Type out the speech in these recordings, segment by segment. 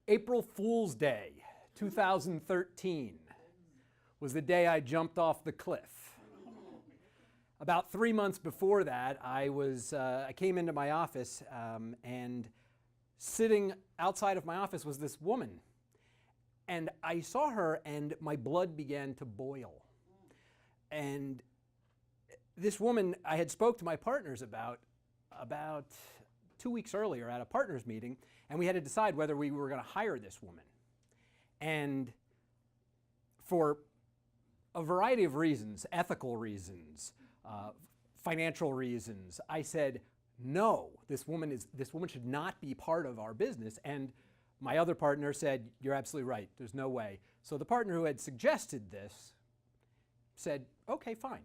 April Fool's Day, 2013, was the day I jumped off the cliff. About 3 months before that, I came into my office, and sitting outside of my office was this woman. And I saw her, and my blood began to boil. And this woman I had spoke to my partners about 2 weeks earlier at a partners meeting, and we had to decide whether we were going to hire this woman. And for a variety of reasons, ethical reasons, financial reasons, I said, no, this woman should not be part of our business. And my other partner said, you're absolutely right, there's no way. So the partner who had suggested this said, okay, fine.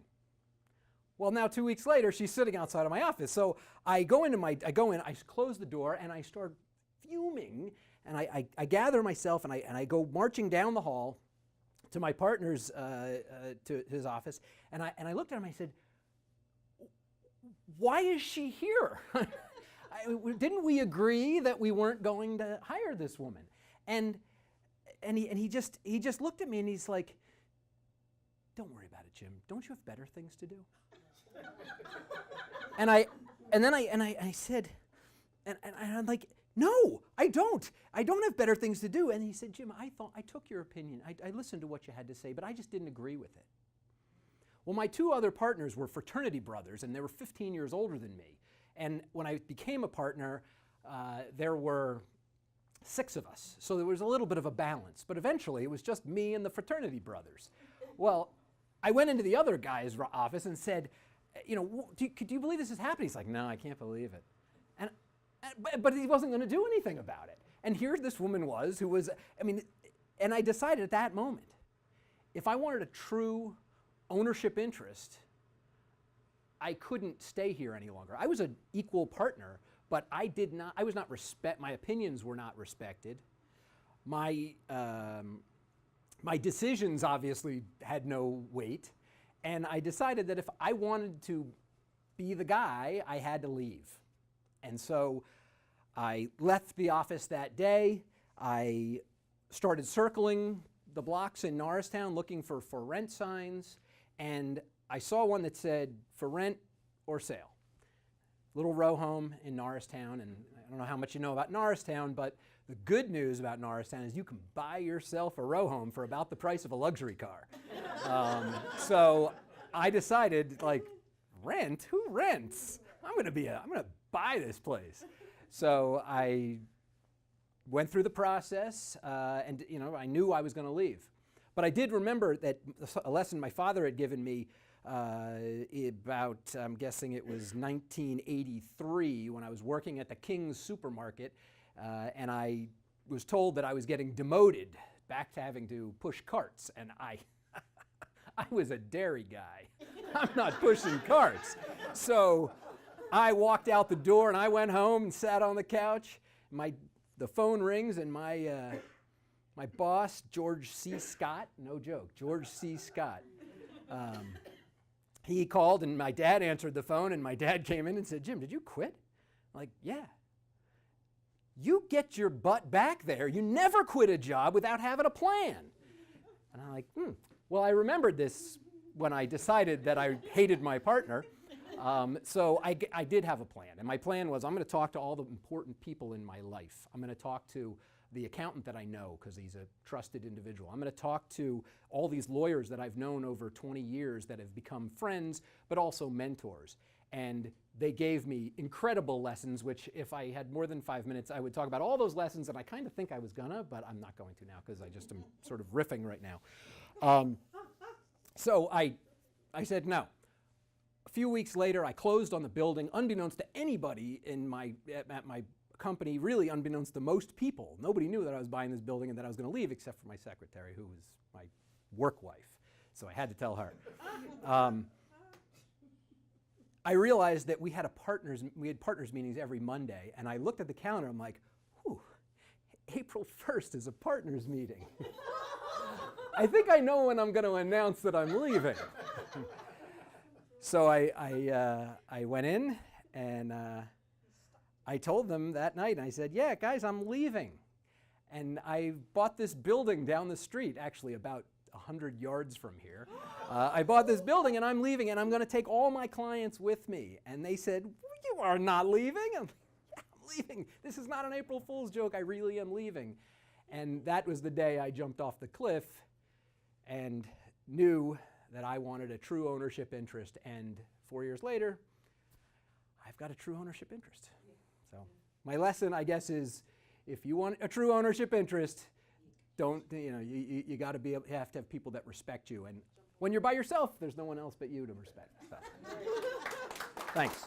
Well, now 2 weeks later, she's sitting outside of my office. So I close the door, and I start fuming, and I gather myself, and I go marching down the hall to my partner's, to his office, and I looked at him, I said, why is she here? Didn't we agree that we weren't going to hire this woman? And he just looked at me, and he's like, don't worry about it, Jim. Don't you have better things to do? And I said, and I'm like, no, I don't. I don't have better things to do. And he said, Jim, I took your opinion. I listened to what you had to say, but I just didn't agree with it. Well, my two other partners were fraternity brothers, and they were 15 years older than me. And when I became a partner, there were 6 of us. So there was a little bit of a balance. But eventually, it was just me and the fraternity brothers. Well, I went into the other guy's office and said, you know, do you believe this is happening? He's like, no, I can't believe it. But he wasn't going to do anything about it. And here this woman was, who was, and I decided at that moment, if I wanted a true ownership interest, I couldn't stay here any longer. I was an equal partner, but my opinions were not respected. My decisions obviously had no weight, and I decided that if I wanted to be the guy, I had to leave. And so I left the office that day. I started circling the blocks in Norristown looking for rent signs, and I saw one that said for rent or sale. Little row home in Norristown, and I don't know how much you know about Norristown, but the good news about Norristown is you can buy yourself a row home for about the price of a luxury car. So I decided, like, rent? Who rents? I'm gonna buy this place. So I went through the process, and I knew I was going to leave. But I did remember that a lesson my father had given me about, I'm guessing it was 1983, when I was working at the King's supermarket, and I was told that I was getting demoted back to having to push carts, and I was a dairy guy. I'm not pushing carts. So I walked out the door, and I went home and sat on the couch. The phone rings, and my boss, George C. Scott, no joke, George C. Scott, he called, and my dad answered the phone, and my dad came in and said, Jim, did you quit? I'm like, yeah. You get your butt back there. You never quit a job without having a plan. And I'm like, Well, I remembered this when I decided that I hated my partner. So I did have a plan. And my plan was, I'm going to talk to all the important people in my life. I'm going to talk to the accountant that I know, because he's a trusted individual. I'm going to talk to all these lawyers that I've known over 20 years that have become friends, but also mentors. And they gave me incredible lessons, which if I had more than 5 minutes, I would talk about all those lessons, and I kind of think I was gonna, but I'm not going to now, because I just am sort of riffing right now. So I said no. A few weeks later, I closed on the building, unbeknownst to anybody at my company, really unbeknownst to most people. Nobody knew that I was buying this building and that I was going to leave, except for my secretary, who was my work wife. So I had to tell her. I realized that we had partners meetings every Monday, and I looked at the calendar. I'm like, whew, April 1st is a partners meeting. I think I know when I'm going to announce that I'm leaving. So I went in, and I told them that night, and I said, yeah, guys, I'm leaving. And I bought this building down the street, actually about 100 yards from here. I bought this building and I'm leaving and I'm going to take all my clients with me. And they said, you are not leaving? I'm like, yeah, I'm leaving. This is not an April Fool's joke. I really am leaving. And that was the day I jumped off the cliff and knew that I wanted a true ownership interest. And 4 years later, I've got a true ownership interest. So my lesson, I guess, is if you want a true ownership interest, you got to be able, you have to have people that respect you. And when you're by yourself, there's no one else but you to respect. So. Thanks.